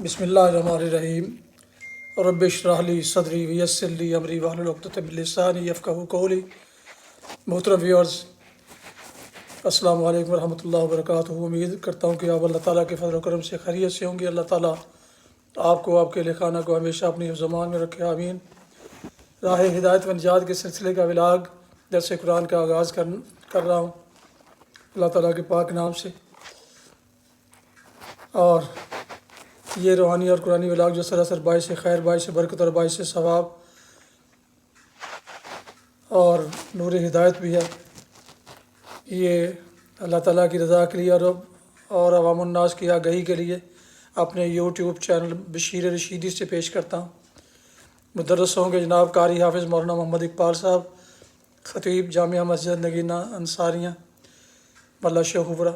بسم اللہ الرحمن الرحیم۔ رب اشرح لی صدری ویسر لی امری واحلل عقدۃ من لسانی یفقہوا قولی۔ محترم ویورز، السلام علیکم ورحمۃ اللہ وبرکاتہ۔ امید کرتا ہوں کہ آپ اللہ تعالیٰ کے فضل و کرم سے خیریت سے ہوں گے۔ اللہ تعالیٰ آپ کو، آپ کے اہل خانہ کو ہمیشہ اپنی حفظ و امان میں رکھے، آمین۔ راہ ہدایت و نجات کے سلسلے کا ولاگ درس قرآن کا آغاز کر رہا ہوں اللہ تعالیٰ کے پاک نام سے، اور یہ روحانی اور قرآنی ولاگ جو سراسر باعث خیر، باعث برکت اور باعث ثواب اور نور ہدایت بھی ہے، یہ اللہ تعالیٰ کی رضا کے لیے اور عوام الناس کی آگہی کے لیے اپنے یوٹیوب چینل بشیر رشیدی سے پیش کرتا ہوں۔ مدرس ہوں گے جناب قاری حافظ مولانا محمد اقبال صاحب، خطیب جامعہ مسجد نگینہ انصاریہ ملا شیخوپورہ۔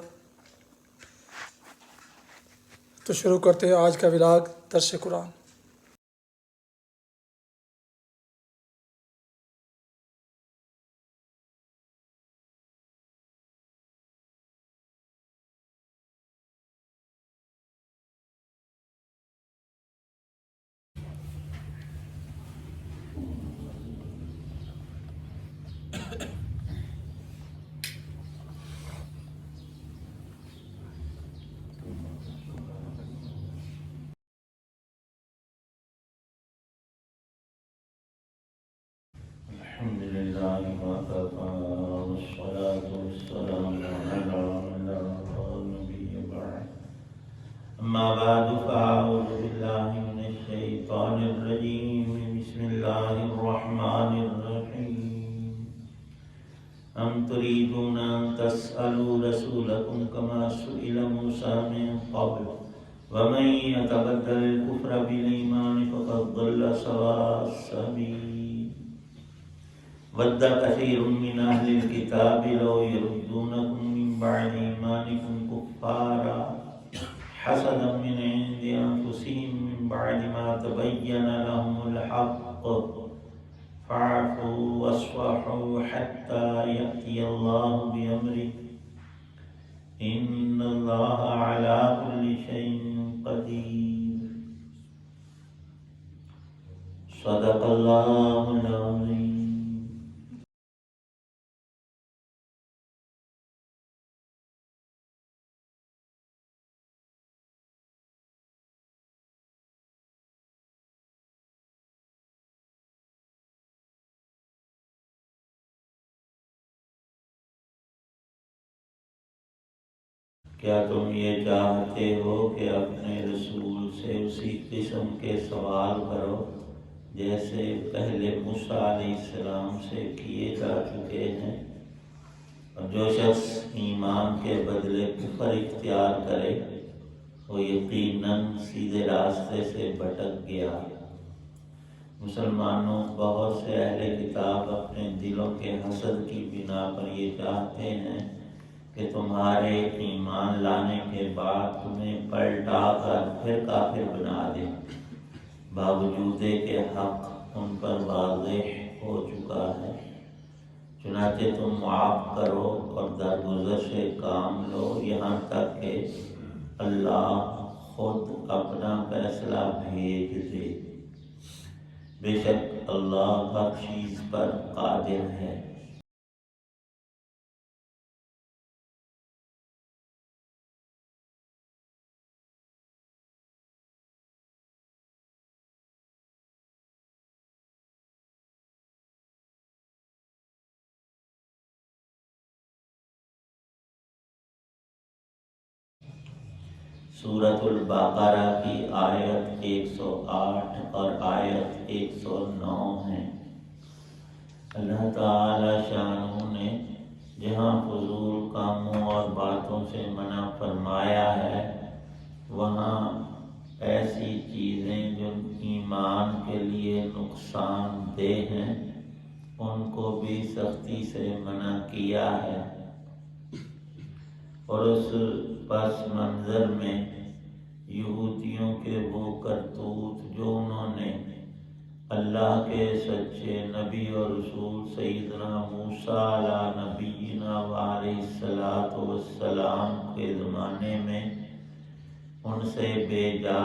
تو شروع کرتے ہیں آج کا ولاگ درس قرآن۔ الحمد لله وكفى والصلاة والسلام على من لا نبي بعد. أما بعد فأعوذ بالله من الشيطان الرجيم. بسم الله الرحمن الرحيم. أم تريدون أن تسألوا رسولكم كما سئل موسى من قبل ومن يتبدل الكفر بالإيمان فقد ضل سواء السبيل. ود كثير من أهل الكتاب لو يردونكم من بعد إيمانكم كفارا حسدا من عند أنفسهم من بعد ما تبين لهم الحق فاعفوا واصفحوا حتى يأتي الله بأمره إن الله على كل شيء قدير. صدق الله العظيم. کیا تم یہ چاہتے ہو کہ اپنے رسول سے اسی قسم کے سوال کرو جیسے پہلے موسیٰ علیہ السلام سے کیے جا چکے ہیں؟ اور جو شخص ایمان کے بدلے کفر اختیار کرے وہ یقیناً سیدھے راستے سے بھٹک گیا۔ مسلمانوں، بہت سے اہل کتاب اپنے دلوں کے حسد کی بنا پر یہ چاہتے ہیں کہ تمہارے ایمان لانے کے بعد تمہیں پلٹا کر پھر کافر بنا دے، باوجود کہ حق ان پر واضح ہو چکا ہے۔ چنانچہ تم معاف کرو اور درگزر سے کام لو یہاں تک کہ اللہ خود اپنا فیصلہ بھیج دے۔ بے شک اللہ ہر چیز پر قادر ہے۔ سورۃ البقرہ کی آیت 108 اور آیت 109 ہیں۔ اللہ تعالی شانہ نے جہاں فضول کاموں اور باتوں سے منع فرمایا ہے، وہاں ایسی چیزیں جو ایمان کے لیے نقصان دہ ہیں ان کو بھی سختی سے منع کیا ہے۔ اور اس پس منظر میں یہودیوں کے وہ کرتوت جو انہوں نے اللہ کے سچے نبی اور رسول سیدنا موسیٰ علیہ نبینا وعلیہ الصلاۃ والسلام کے زمانے میں ان سے بے جا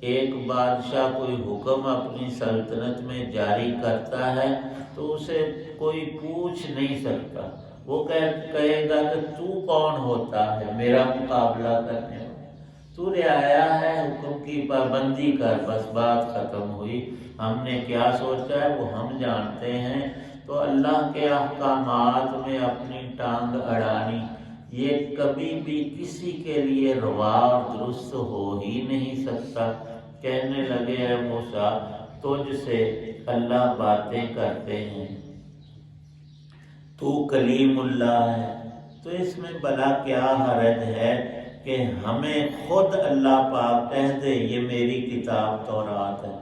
ایک بادشاہ کوئی حکم اپنی سلطنت میں جاری کرتا ہے تو اسے کوئی پوچھ نہیں سکتا، وہ کہے گا کہ تو کون ہوتا ہے میرا مقابلہ کرنے والا، تو رعایا ہے، حکم کی پابندی کر، بس بات ختم ہوئی۔ ہم نے کیا سوچا ہے وہ ہم جانتے ہیں۔ تو اللہ کے احکامات میں اپنی ٹانگ اڑانی یہ کبھی بھی کسی کے لیے روا اور درست ہو ہی نہیں سکتا۔ کہنے لگے اے موسیٰ تجھ سے اللہ باتیں کرتے ہیں، تو کلیم اللہ ہے، تو اس میں بلا کیا حرج ہے کہ ہمیں خود اللہ پاک کہہ دے یہ میری کتاب تورات ہے۔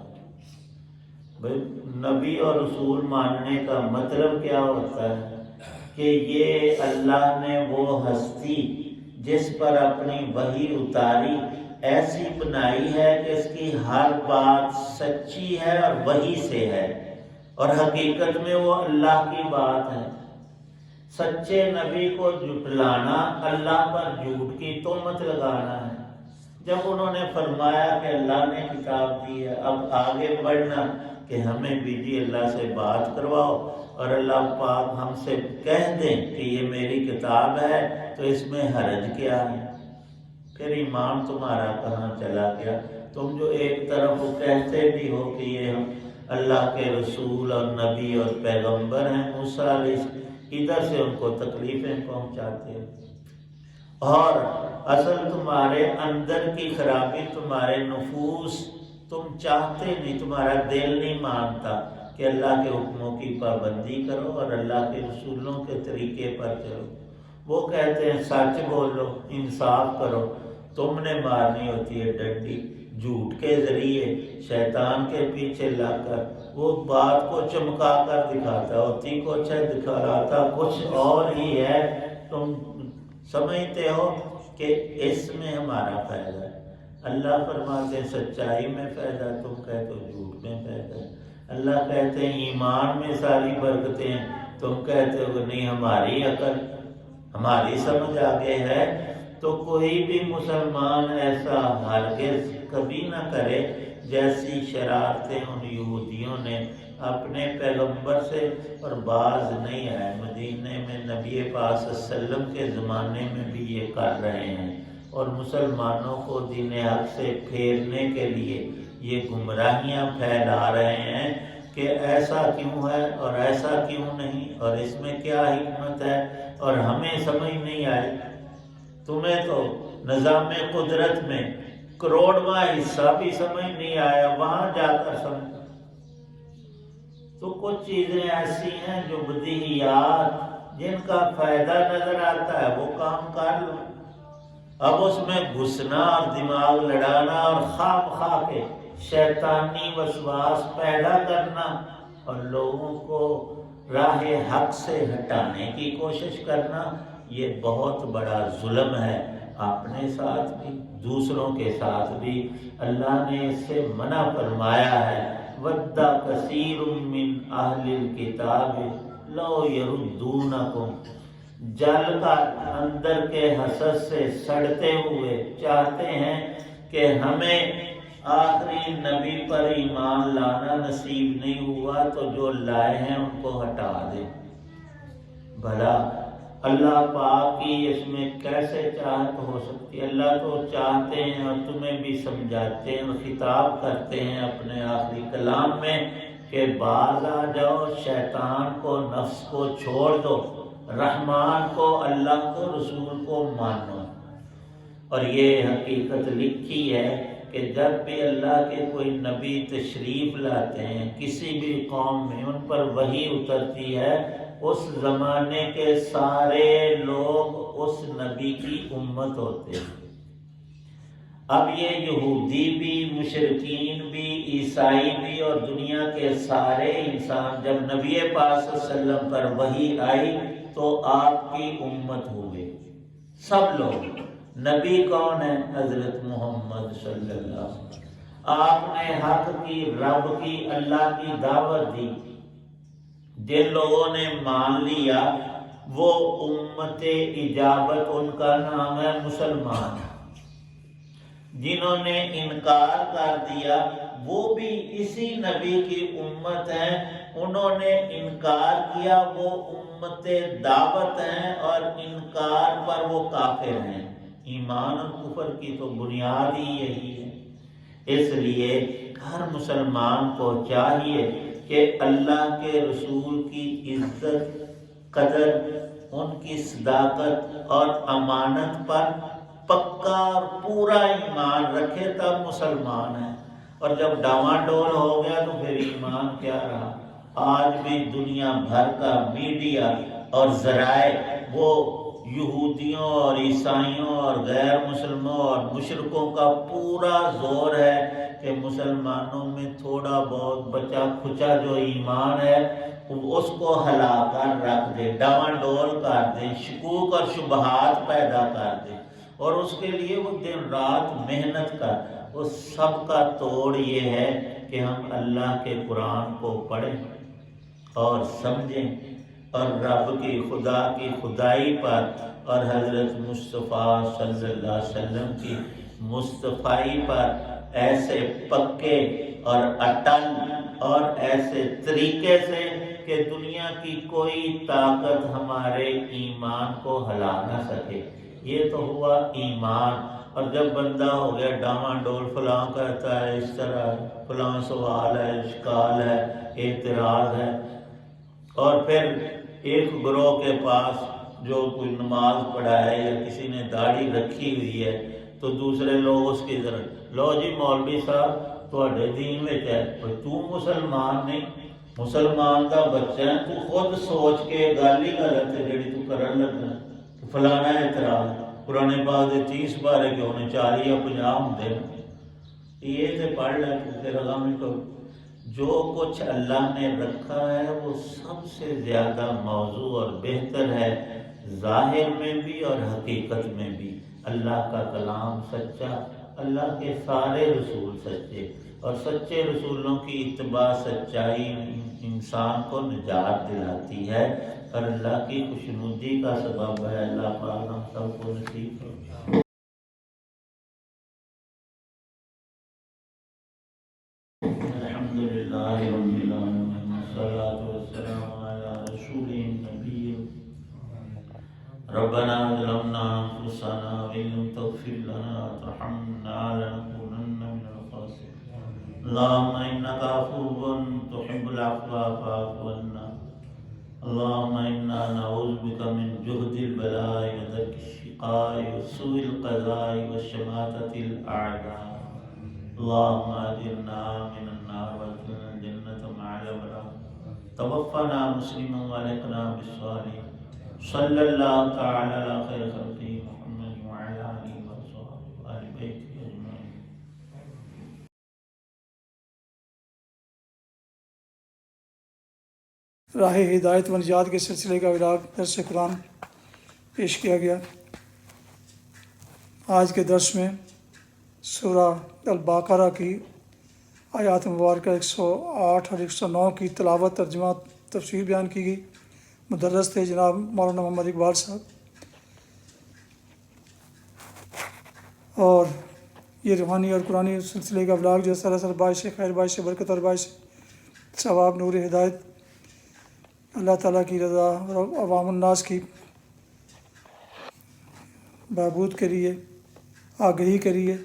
بھئی نبی اور رسول ماننے کا مطلب کیا ہوتا ہے کہ یہ اللہ نے وہ ہستی جس پر اپنی وحی اتاری ایسی بنائی ہے کہ اس کی ہر بات سچی ہے اور وحی سے ہے، اور حقیقت میں وہ اللہ کی بات ہے۔ سچے نبی کو جھٹلانا اللہ پر جھوٹ کی تہمت لگانا ہے۔ جب انہوں نے فرمایا کہ اللہ نے کتاب دی ہے، اب آگے بڑھنا کہ ہمیں بھی جی اللہ سے بات کرواؤ اور اللہ پاک ہم سے کہہ دیں کہ یہ میری کتاب ہے، تو اس میں حرج کیا ہے؟ پھر ایمان تمہارا کہاں چلا گیا؟ تم جو ایک طرف کہتے بھی ہو کہ یہ ہم اللہ کے رسول اور نبی اور پیغمبر ہیں، موسیٰ علیہ ادھر سے ان کو تکلیفیں پہنچاتے ہیں، اور اصل تمہارے اندر کی خرابی، تمہارے نفوس، تم چاہتے نہیں، تمہارا دل نہیں مانتا کہ اللہ کے حکموں کی پابندی کرو اور اللہ کے رسولوں کے طریقے پر چلو۔ وہ کہتے ہیں سچ بولو، انصاف کرو، تم نے مارنی ہوتی ہے ڈنڈی، جھوٹ کے ذریعے شیطان کے پیچھے لگ کر وہ بات کو چمکا کر دکھاتا، ہوتی کچھ ہے دکھاتا کچھ اور ہی ہے۔ تم سمجھتے ہو کہ اس میں ہمارا فائدہ ہے، اللہ فرماتے ہیں سچائی میں فائدہ، تم کہتے ہو جھوٹ میں فائدہ ہے۔ اللہ کہتے ہیں ایمان میں ساری برکتیں ہیں، تم کہتے ہو کہ نہیں ہماری عقل، ہماری سمجھ آگے ہے۔ تو کوئی بھی مسلمان ایسا ہرگز کبھی نہ کرے جیسی شرارتیں ان یہودیوں نے اپنے پیغمبر سے، اور باز نہیں آئے۔ مدینے میں نبی پاک صلی اللہ علیہ وسلم کے زمانے میں بھی یہ کر رہے ہیں، اور مسلمانوں کو دین حق سے پھیرنے کے لیے یہ گمراہیاں پھیلا رہے ہیں کہ ایسا کیوں ہے اور ایسا کیوں نہیں، اور اس میں کیا حکمت ہے، اور ہمیں سمجھ نہیں آئی۔ تمہیں تو نظام قدرت میں کروڑواں حصہ بھی سمجھ نہیں آیا، وہاں جا کر سمجھ۔ تو کچھ چیزیں ایسی ہیں جو بدیہیات، جن کا فائدہ نظر آتا ہے وہ کام کر لو، اب اس میں گھسنا اور دماغ لڑانا اور خواہ خواہ کے شیطانی وسواس پیدا کرنا اور لوگوں کو راہ حق سے ہٹانے کی کوشش کرنا، یہ بہت بڑا ظلم ہے، اپنے ساتھ بھی دوسروں کے ساتھ بھی۔ اللہ نے اس سے منع فرمایا ہے، وَدَّ كَثِيرٌ مِّنْ أَهْلِ الْكِتَابِ لَوْ يَرُدُّونَكُمْ، جل کر اندر کے حسد سے سڑتے ہوئے چاہتے ہیں کہ ہمیں آخری نبی پر ایمان لانا نصیب نہیں ہوا تو جو لائے ہیں ان کو ہٹا دیں۔ بھلا اللہ پاک کی اس میں کیسے چاہت ہو سکتی ہے؟ اللہ تو چاہتے ہیں اور تمہیں بھی سمجھاتے ہیں اور خطاب کرتے ہیں اپنے آخری کلام میں کہ باز آ جاؤ، شیطان کو، نفس کو چھوڑ دو، رحمان کو، اللہ کو، رسول کو مانو۔ اور یہ حقیقت لکھی ہے کہ جب بھی اللہ کے کوئی نبی تشریف لاتے ہیں کسی بھی قوم میں، ان پر وحی اترتی ہے، اس زمانے کے سارے لوگ اس نبی کی امت ہوتے ہیں۔ اب یہ یہودی بھی، مشرکین بھی، عیسائی بھی اور دنیا کے سارے انسان جب نبی پاک صلی اللہ علیہ وسلم پر وحی آئی تو آپ کی امت ہوئے سب لوگ۔ نبی کون ہے؟ حضرت محمد صلی اللہ علیہ وسلم۔ آپ نے حق کی، رب کی، اللہ کی دعوت دی، جن لوگوں نے مان لیا وہ امت اجابت، ان کا نام ہے مسلمان۔ جنہوں نے انکار کر دیا وہ بھی اسی نبی کی امت ہیں، انہوں نے انکار کیا، وہ امت دعوت ہیں اور انکار پر وہ کافر ہیں۔ ایمان اور کفر کی تو بنیاد ہی یہی ہے۔ اس لیے ہر مسلمان کو چاہیے کہ اللہ کے رسول کی عزت، قدر، ان کی صداقت اور امانت پر پکا اور پورا ایمان رکھے، تب مسلمان ہے۔ اور جب ڈاواڈول ہو گیا تو پھر ایمان کیا رہا؟ آج بھی دنیا بھر کا میڈیا اور ذرائع وہ یہودیوں اور عیسائیوں اور غیر مسلموں اور مشرکوں کا پورا زور ہے کہ مسلمانوں میں تھوڑا بہت بچا کھچا جو ایمان ہے اس کو ہلا کر رکھ دے، ڈاواڈول کر دے، شکوک اور شبہات پیدا کر دے، اور اس کے لیے وہ دن رات محنت کر۔ اس سب کا توڑ یہ ہے کہ ہم اللہ کے قرآن کو پڑھیں اور سمجھیں اور رب کی خدا کی خدائی پر اور حضرت مصطفیٰ صلی اللہ علیہ وسلم کی مصطفائی پر ایسے پکے اور اٹل اور ایسے طریقے سے کہ دنیا کی کوئی طاقت ہمارے ایمان کو ہلا نہ سکے۔ یہ تو ہوا ایمان۔ اور جب بندہ ہو گیا ڈاواڈول، فلاں کہتا ہے اس طرح، فلاں سوال ہے، اشکال ہے، اعتراض ہے، اور پھر ایک گروہ کے پاس جو کوئی نماز پڑھائے یا کسی نے داڑھی رکھی ہوئی ہے تو دوسرے لوگ اس کی طرف، لو جی مولوی صاحب تواڈے دین وچ ہے، پر تو مسلمان نہیں، مسلمان دا بچہ ہے، تو خود سوچ کے گل ہی غلط ہے جڑی تو کرن لگا، فلانا اعتراض قرآن پاک دے 30 بارے کہ انہیں 40 یا 50 ہوندے ہیں، یہ تے پڑھ لے تو پھر اگاں میں کرو۔ جو کچھ اللہ نے رکھا ہے وہ سب سے زیادہ موضوع اور بہتر ہے، ظاہر میں بھی اور حقیقت میں بھی۔ اللہ کا کلام سچا، اللہ کے سارے رسول سچے، اور سچے رسولوں کی اتباع، سچائی انسان کو نجات دلاتی ہے اور اللہ کی خوشنودی کا سبب ہے۔ اللہ پاک ہم سب کو نصیب کرے۔ الحمدللہ رب العالمین، والصلاة والسلام علی رسول النبی۔ ربنا ظلمنا انفسنا وان لم تغفر لنا وترحمنا لنكونن من الخاسرين۔ اللهم انك عفو تحب العفو فاعف عنا۔ اللهم انا نعوذ بك من جهد البلاء ودرك الشقاء وسوء القضاء وشماتة الاعداء۔ اللهم اجرنا من النار وادخلنا الجنة مع الابرار، توفنا مسلما والحقنا بالصالحين۔ صلی اللہ تعالی علی خیر خلقہ محمد وعلی آلہ وصحبہ وآل بیتہ اجمعین۔ راہ ہدایت و نجات کے سلسلے کا ولاگ درس قرآن پیش کیا گیا۔ آج کے درس میں سورہ البقرہ کی آیات مبارکہ 108 اور 109 کی تلاوت، ترجمہ، تفسیر بیان کی گئی۔ مدرس تھے جناب مولانا محمد اقبال صاحب، اور یہ روحانی اور قرآنی سلسلے کا ولاگ جو سراسر باعث خیر، باعث برکت اور باعث ثواب، نور ہدایت، اللہ تعالیٰ کی رضا اور عوام الناس کی بہبود کے لیے، آگہی کے لیے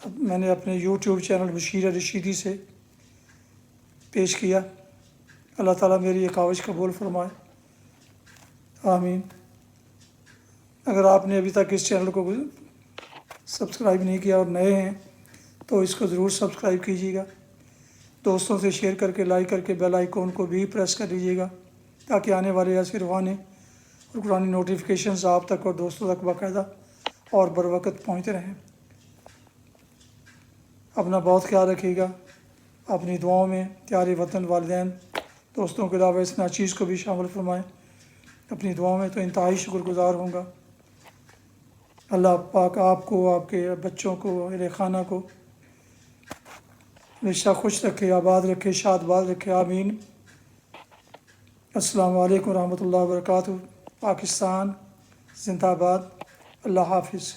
میں نے اپنے یوٹیوب چینل بشیر رشیدی سے پیش کیا۔ اللہ تعالیٰ میری یہ کاوش قبول فرمائے، آمین۔ اگر آپ نے ابھی تک اس چینل کو سبسکرائب نہیں کیا اور نئے ہیں تو اس کو ضرور سبسکرائب کیجیے گا، دوستوں سے شیئر کر کے، لائک کر کے بیل آئیکن کو بھی پریس کر لیجیے گا تاکہ آنے والے ایسے روحانی اور قرآنی نوٹیفیکیشنز آپ تک اور دوستوں تک باقاعدہ اور بروقت پہنچتے رہیں۔ اپنا بہت خیال رکھیے گا، اپنی دعاؤں میں پیارے وطن، والدین، دوستوں کے علاوہ اس ناچیز کو بھی شامل فرمائیں اپنی دعاؤں میں، تو انتہائی شکر گزار ہوں گا۔ اللہ پاک آپ کو، آپ کے بچوں کو، اہل خانہ کو ہمیشہ خوش رکھے، آباد رکھے، شاد باد رکھے، آمین۔ السلام علیکم ورحمۃ اللہ وبرکاتہ۔ پاکستان زندہ باد۔ اللہ حافظ۔